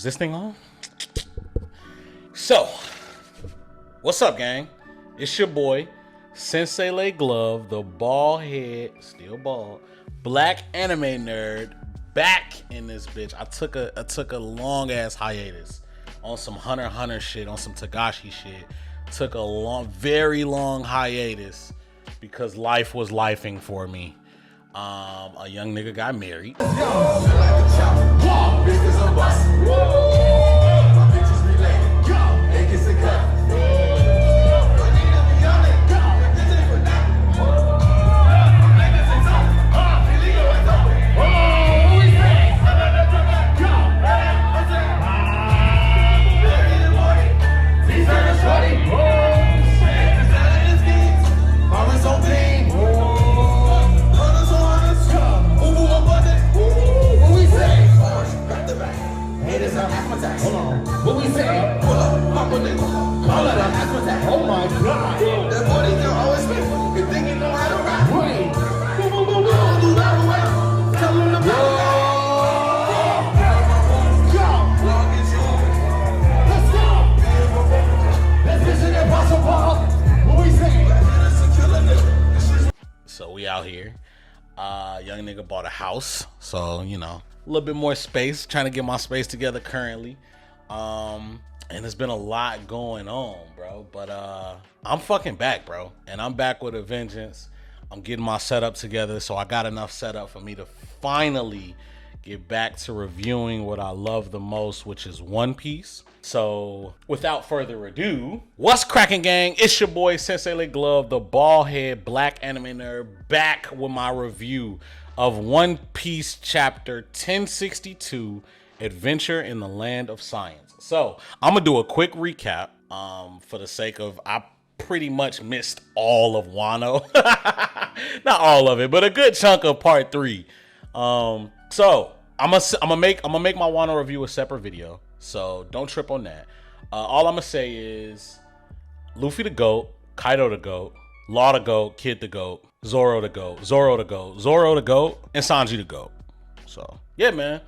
this thing on? So, what's up, gang? It's your boy, Sensei Lay Glove, the bald head, still bald, black anime nerd, back in this bitch. I took a long ass hiatus on some Hunter x Hunter shit, on some Tagashi shit. Took a very long hiatus because life was lifing for me. A young nigga got married. Oh my God! That boy can always be good thing you know how to rap. Right. Do that way. Tell him to go. Let's go. Let's visit impossible. What we say? So we out here. Young nigga bought a house, so you know, a little bit more space. Trying to get my space together currently. And there's been a lot going on, bro. But I'm fucking back, bro. And I'm back with a vengeance. I'm getting my setup together, so I got enough setup for me to finally get back to reviewing what I love the most, which is One Piece. So without further ado, what's cracking, gang? It's your boy Sensei Lay Glove, the bald head black anime nerd, back with my review of One Piece chapter 1062, Adventure in the Land of Science. So I'm gonna do a quick recap for the sake of I pretty much missed all of Wano. Not all of it, but a good chunk of part 3. So I'm gonna make my Wano review a separate video, so don't trip on that. All I'm gonna say is Luffy the GOAT, Kaido the GOAT, Law the GOAT, Kid the GOAT, Zoro the GOAT, Zoro the GOAT, Zoro the GOAT, and Sanji the GOAT. So yeah, man.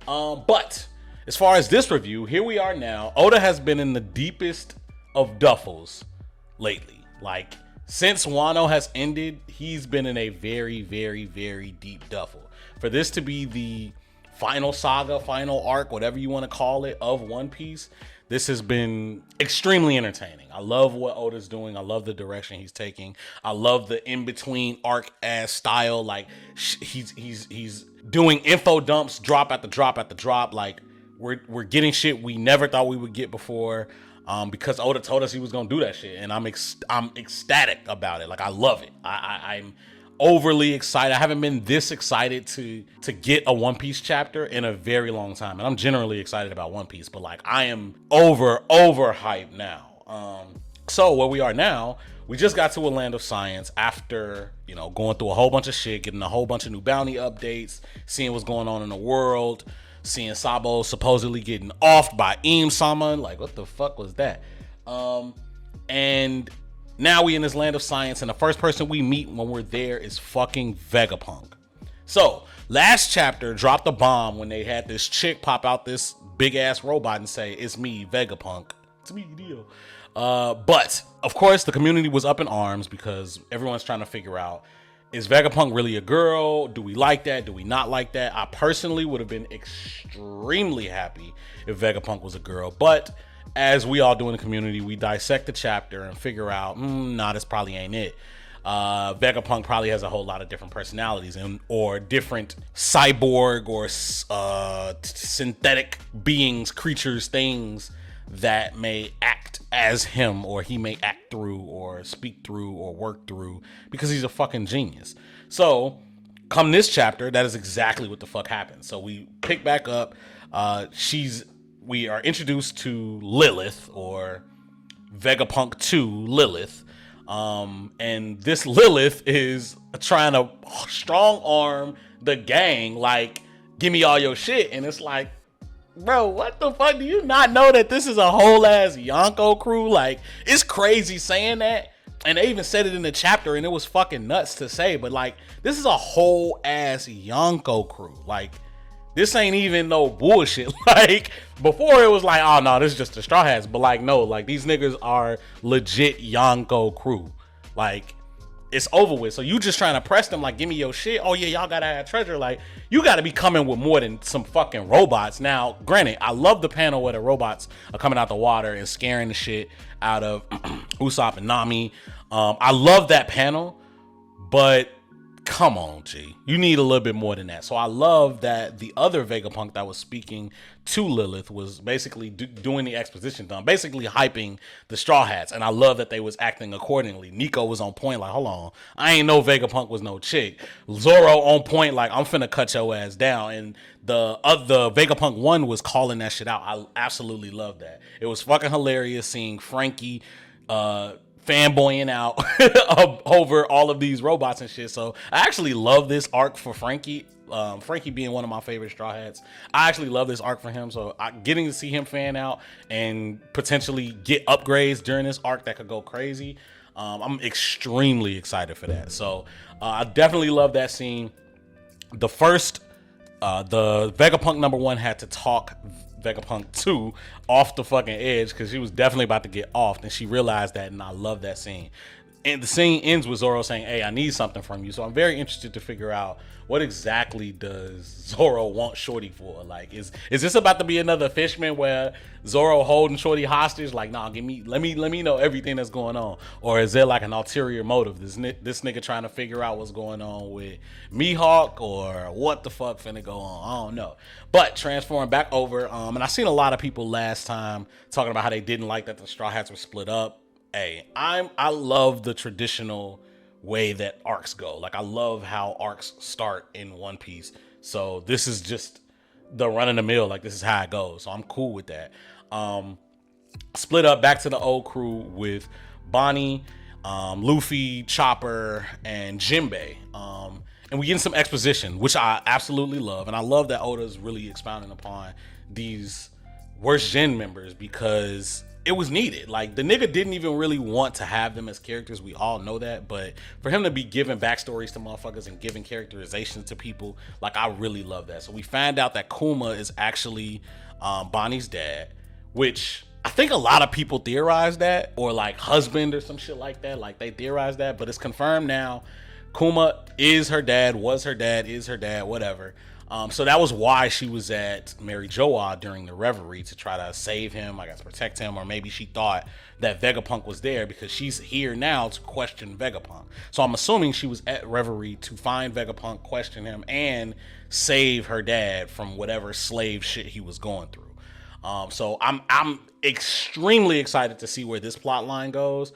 But as far as this review, here we are now. Oda has been in the deepest of duffles lately. Like, since Wano has ended, he's been in a very, very, very deep duffel. For this to be the final saga, final arc, whatever you want to call it, of One Piece, this has been extremely entertaining. I love what Oda's doing. I love the direction he's taking. I love the in-between arc ass style. Like, he's doing info dumps, drop after drop after drop. Like, we're getting shit we never thought we would get before, because Oda told us he was gonna do that shit, and I'm ecstatic about it. Like, I love it. I'm overly excited. I haven't been this excited to get a One Piece chapter in a very long time, and I'm generally excited about One Piece, but like, I am over hyped now. So where we are now, we just got to a Land of Science after, you know, going through a whole bunch of shit, getting a whole bunch of new bounty updates, seeing what's going on in the world. Seeing Sabo supposedly getting offed by Im-sama. Like, what the fuck was that? And now we in this Land of Science, and the first person we meet when we're there is fucking VegaPlot. So, last chapter dropped a bomb when they had this chick pop out this big-ass robot and say, "It's me, VegaPlot. It's me, Dio." But, of course, the community was up in arms because everyone's trying to figure out, is VegaPlot really a girl? Do we like that? Do we not like that? I personally would have been extremely happy if VegaPlot was a girl. But as we all do in the community, we dissect the chapter and figure out, nah, this probably ain't it. VegaPlot probably has a whole lot of different personalities or different cyborg or synthetic beings, creatures, things that may act as him, or he may act through or speak through or work through, because he's a fucking genius. So come this chapter, that is exactly what the fuck happened. So we pick back up. We are introduced to Lilith, or VegaPlot 2 Lilith. And this Lilith is trying to strong arm the gang, like, give me all your shit. And it's like, bro, what the fuck? Do you not know that this is a whole ass Yonko crew? Like, it's crazy saying that. And they even said it in the chapter, and it was fucking nuts to say. But like, this is a whole ass Yonko crew. Like, This ain't even no bullshit. Like, before it was like, oh no, this is just the Straw Hats. But like, no, like these niggas are legit Yonko crew. Like, it's over with. So you just trying to press them like, give me your shit. Oh yeah, y'all gotta add treasure. Like, you gotta be coming with more than some fucking robots. Now, granted, I love the panel where the robots are coming out the water and scaring the shit out of Usopp and Nami. I love that panel, but come on, G. You need a little bit more than that. So I love that the other Vegapunk that was speaking to Lilith was basically doing the exposition dump, basically hyping the Straw Hats. And I love that they was acting accordingly. Nico was on point, like, hold on, I ain't know Vegapunk was no chick. Zoro on point, like, I'm finna cut your ass down. And the Vegapunk 1 was calling that shit out. I absolutely love that. It was fucking hilarious seeing Frankie fanboying out over all of these robots and shit. So I actually love this arc for Frankie. Frankie being one of my favorite Straw Hats. I actually love this arc for him. So getting to see him fan out and potentially get upgrades during this arc that could go crazy. I'm extremely excited for that. So I definitely love that scene. The Vegapunk number 1 had to talk Vegapunk 2 off the fucking edge because she was definitely about to get off, and she realized that, and I love that scene. And the scene ends with Zoro saying, hey, I need something from you. So I'm very interested to figure out what exactly does Zoro want Shorty for? Like, is this about to be another Fishman where Zoro holding Shorty hostage? Like, nah, let me know everything that's going on. Or is there like an ulterior motive? This nigga trying to figure out what's going on with Mihawk, or what the fuck finna go on? I don't know. But transform back over, and I seen a lot of people last time talking about how they didn't like that the Straw Hats were split up. Hey, I love the traditional way that arcs go. Like, I love how arcs start in One Piece. So this is just the run of the mill. Like, this is how it goes. So I'm cool with that. Split up back to the old crew with Bonnie, Luffy, Chopper, and Jinbei. And we get some exposition, which I absolutely love. And I love that Oda's really expounding upon these worst Gen members because it was needed. Like, the nigga didn't even really want to have them as characters. We all know that. But for him to be giving backstories to motherfuckers and giving characterizations to people, like, I really love that. So we find out that Kuma is actually Bonnie's dad, which I think a lot of people theorize that, or like husband or some shit like that. Like, they theorize that, but it's confirmed now. Kuma is her dad, was her dad, is her dad, whatever. So that was why she was at Mary Joa during the Reverie, to try to save him, I guess protect him, or maybe she thought that Vegapunk was there because she's here now to question Vegapunk. So I'm assuming she was at Reverie to find Vegapunk, question him, and save her dad from whatever slave shit he was going through. So I'm extremely excited to see where this plot line goes,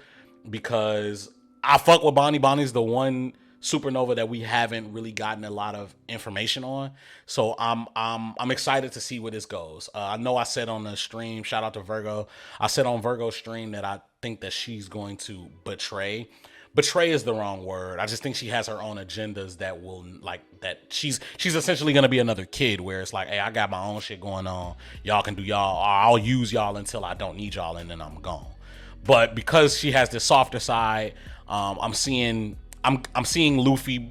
because I fuck with Bonnie. Bonnie's the one supernova that we haven't really gotten a lot of information on. So I'm excited to see where this goes. I know I said on the stream, shout out to Virgo, I said on Virgo's stream that I think that she's going to betray. Betray is the wrong word. I just think she has her own agendas that will, like, that she's essentially going to be another kid where it's like, hey, I got my own shit going on. Y'all can do y'all, or I'll use y'all until I don't need y'all, and then I'm gone. But because she has this softer side, I'm seeing Luffy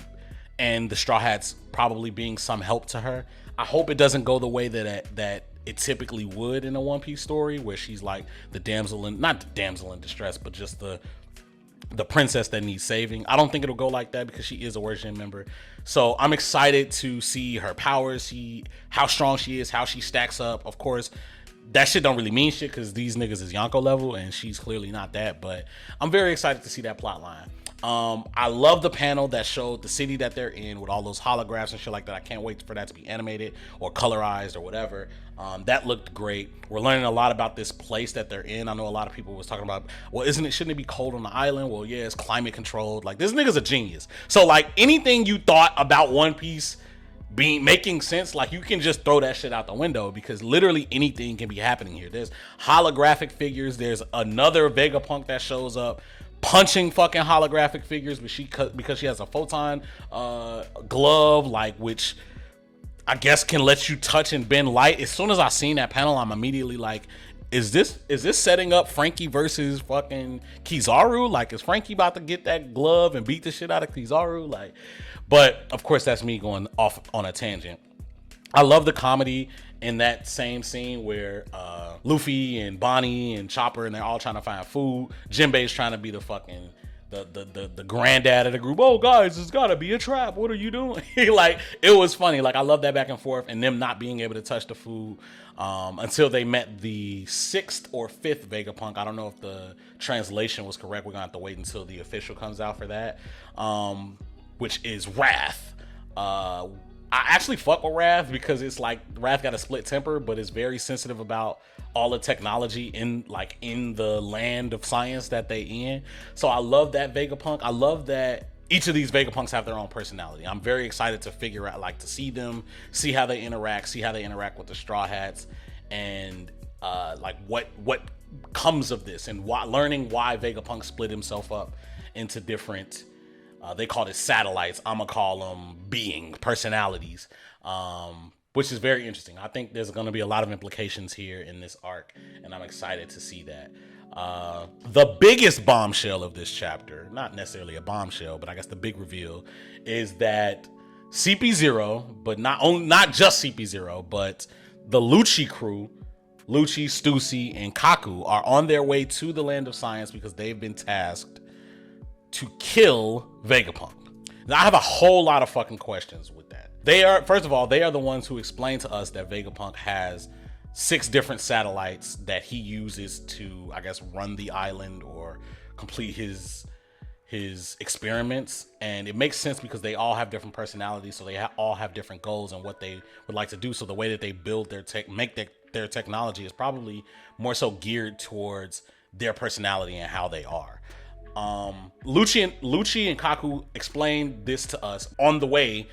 and the Straw Hats probably being some help to her. I hope it doesn't go the way that it typically would in a One Piece story, where she's like the damsel in, not the damsel in distress, but just the princess that needs saving. I don't think it'll go like that because she is a Worst Gen member. So I'm excited to see her powers, see how strong she is, how she stacks up. Of course, that shit don't really mean shit because these niggas is Yonko level and she's clearly not that, but I'm very excited to see that plot line. I love the panel that showed the city that they're in with all those holographs and shit like that. I can't wait for that to be animated or colorized or whatever. That looked great. We're learning a lot about this place that they're in. I know a lot of people was talking about, well, shouldn't it be cold on the island? Well, yeah, it's climate controlled. Like, this nigga's a genius. So, like, anything you thought about One Piece making sense, like, you can just throw that shit out the window, because literally anything can be happening here. There's holographic figures. There's another Vegapunk that shows up punching fucking holographic figures, but because she has a photon glove, like, which I guess can let you touch and bend light. As soon as I seen that panel, I'm immediately like, is this setting up Frankie versus fucking Kizaru? Like, is Frankie about to get that glove and beat the shit out of Kizaru? Like, but of course that's me going off on a tangent. I love the comedy in that same scene where Luffy and Bonnie and Chopper and they're all trying to find food. Jinbei's trying to be the fucking the granddad of the group. Oh guys, it's gotta be a trap. What are you doing? Like, it was funny. Like, I love that back and forth and them not being able to touch the food until they met the 6th or 5th Vegapunk. I don't know if the translation was correct. We're gonna have to wait until the official comes out for that, which is Wrath. I actually fuck with Wrath because it's like Wrath got a split temper, but it's very sensitive about all the technology in the land of science that they in. So I love that Vegapunk. I love that each of these Vegapunks have their own personality. I'm very excited to figure out, like, to see them, see how they interact with the Straw Hats, and like what comes of this, and learning why Vegapunk split himself up into different. They call it satellites. I'm gonna call them personalities, which is very interesting. I think there's gonna be a lot of implications here in this arc, and I'm excited to see that. The biggest bombshell of this chapter, not necessarily a bombshell, but I guess the big reveal, is that CP0, but not just CP0, but the Lucci crew, Lucci, Stussy, and Kaku, are on their way to the land of science because they've been tasked to kill Vegapunk. Now, I have a whole lot of fucking questions with that. First of all, they are the ones who explain to us that Vegapunk has 6 different satellites that he uses to, I guess, run the island or complete his experiments. And it makes sense because they all have different personalities, so they all have different goals and what they would like to do. So the way that they build their technology is probably more so geared towards their personality and how they are. Lucci and Kaku explained this to us on the way.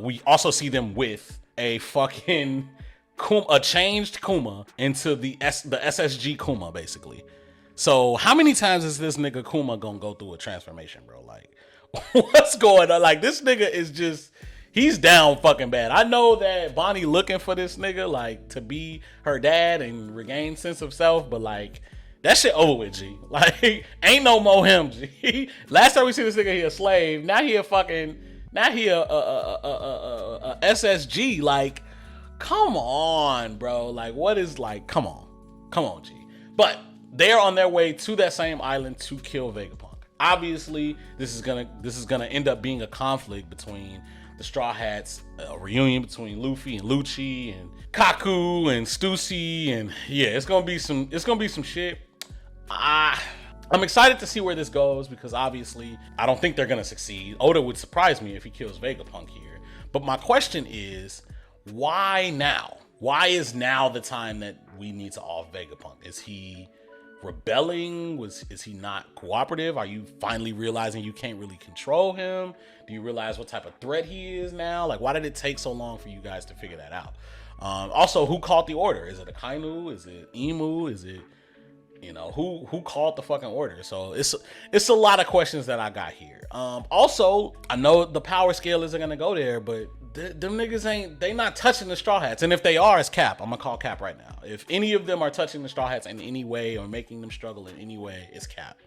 We also see them with a fucking a changed Kuma into the SSG Kuma, basically. So how many times is this nigga Kuma gonna go through a transformation, bro? Like, what's going on? Like, this nigga is just, he's down fucking bad. I know that Bonnie looking for this nigga, like, to be her dad and regain sense of self, but like, that shit over with, G. Like, ain't no more him, G. Last time we see this nigga, he a slave. Now he a SSG. Like, come on, bro. Like, what is, like, come on, G. But they're on their way to that same island to kill Vegapunk. Obviously, this is gonna end up being a conflict between the Straw Hats, a reunion between Luffy and Lucci and Kaku and Stussy, and yeah, it's gonna be some shit. I'm excited to see where this goes because obviously I don't think they're gonna succeed. Oda would surprise me if he kills Vegapunk here. But my question is, why now? Why is now the time that we need to off Vegapunk? Is he rebelling? Is he not cooperative? Are you finally realizing you can't really control him? Do you realize what type of threat he is now? Like, why did it take so long for you guys to figure that out? Also, who called the order? Is it Akainu? Is it Imu? Is it, you know, who called the fucking order? So it's a lot of questions that I got here. Also, I know the power scale isn't gonna go there, but them niggas they not touching the Straw Hats. And if they are, it's Cap. I'm gonna call Cap right now. If any of them are touching the Straw Hats in any way or making them struggle in any way, it's Cap.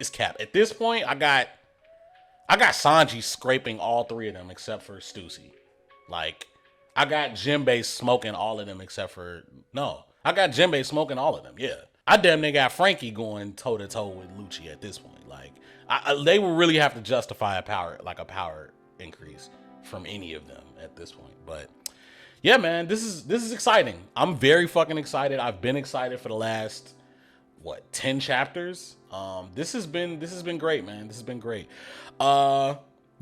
It's Cap. At this point, I got Sanji scraping all 3 of them except for Stussy. Like, I got Jinbei smoking all of them except for, no, I got Jinbei smoking all of them. Yeah. I damn near got Frankie going toe to toe with Lucci at this point. Like, they will really have to justify a power increase from any of them at this point. But yeah, man, this is exciting. I'm very fucking excited. I've been excited for the last 10 chapters. This has been great, man. This has been great. Your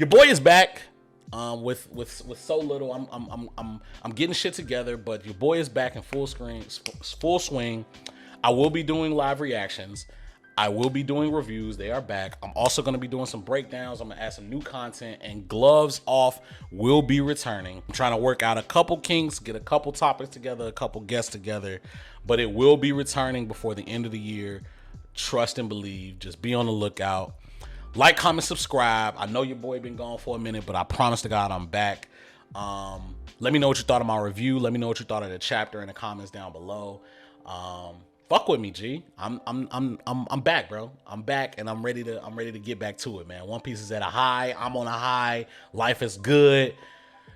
boy is back. With so little, I'm getting shit together, but your boy is back in full swing. I will be doing live reactions. I will be doing reviews. They are back. I'm also going to be doing some breakdowns. I'm going to add some new content, and Gloves Off will be returning. I'm trying to work out a couple kinks, get a couple topics together, a couple guests together, but it will be returning before the end of the year. Trust and believe. Just be on the lookout. Like, comment, subscribe. I know your boy been gone for a minute, but I promise to God I'm back. Let me know what you thought of my review. Let me know what you thought of the chapter in the comments down below. Fuck with me, G. I'm back, bro. I'm back, and I'm ready to get back to it, man. One Piece is at a high. I'm on a high. Life is good.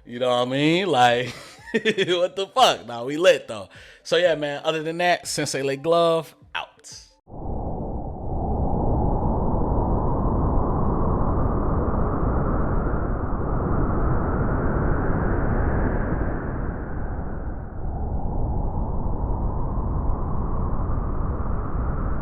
You know what I mean? Like, what the fuck? Nah, we lit though. So yeah, man. Other than that, Sensei Lay Glove.